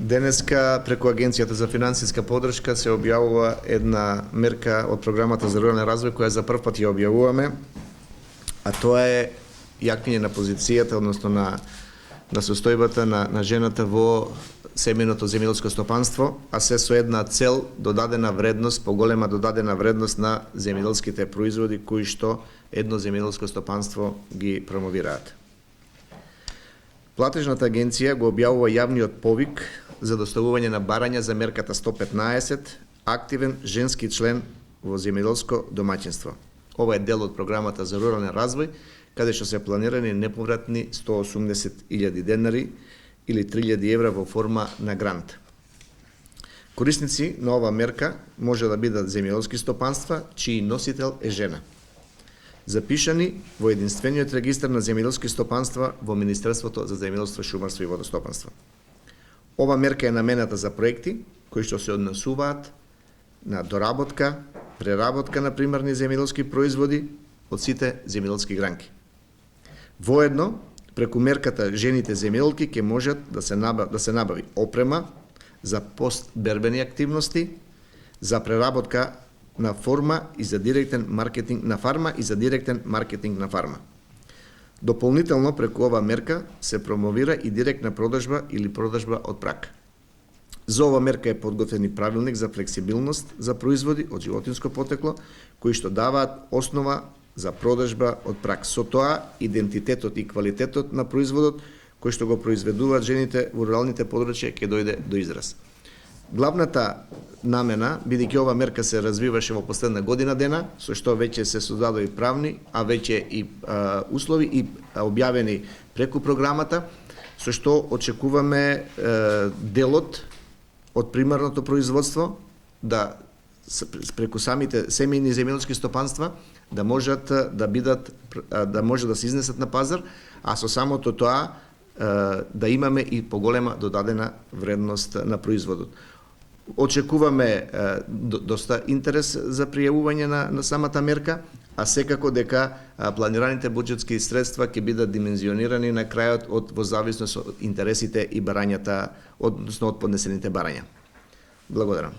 Денеска преку Агенцијата за финансиска поддршка се објавува една мерка од програмата за рурален развој која за прв пат ја објавуваме, а тоа е јакнење на позицијата, односно на состојбата на жената во семејното земјоделско стопанство, а се со една цел додадена вредност, поголема додадена вредност на земјоделските производи кои што едно земјоделско стопанство ги промовираат. Платежната агенција го објавува јавниот повик за доставување на барања за мерката 115 активен женски член во земјоделско домаќинство. Ова е дел од програмата за рурален развој, каде што се планирани неповратни 180.000 денари или 3.000 евра во форма на грант. Корисници на ова мерка може да бидат земјоделски стопанства чиј носител е жена, запишани во единствениот регистар на земјоделски стопанства во Министерството за земјоделство, шумарство и водостопанство. Ова мерка е намената за проекти кои што се однесуваат на доработка, преработка на примарни земјоделски производи од сите земјоделски гранки. Воедно, преку мерката жените земјоделки ќе можат да се набави опрема за постбербени активности, за преработка на форма и за директен маркетинг на фарма и за директен маркетинг на фарма. Дополнително преку ова мерка се промовира и директна продажба или продажба од прак. За ова мерка е подготвен и правилник за флексибилност за производи од животинско потекло, кои што даваат основа за продажба од прак. Со тоа, идентитетот и квалитетот на производот, кој што го произведуваат жените во руралните подрачја, ќе дојде до израз. Главната намена, бидејќи ова мерка се развиваше во последна година дена, со што веќе се создадови правни, а веќе и услови и објавени преку програмата, со што очекуваме делот од примарното производство да преку самите семејни земјоделски стопанства да можат да бидат да може да се изнесат на пазар, а со самото тоа да имаме и поголема додадена вредност на производот. Очекуваме доста интерес за пријавување на самата мерка, а секако дека планираните буџетски средства ќе бидат димензионирани на крајот во зависност од интересите и барањата, односно од поднесените барања. Благодарам.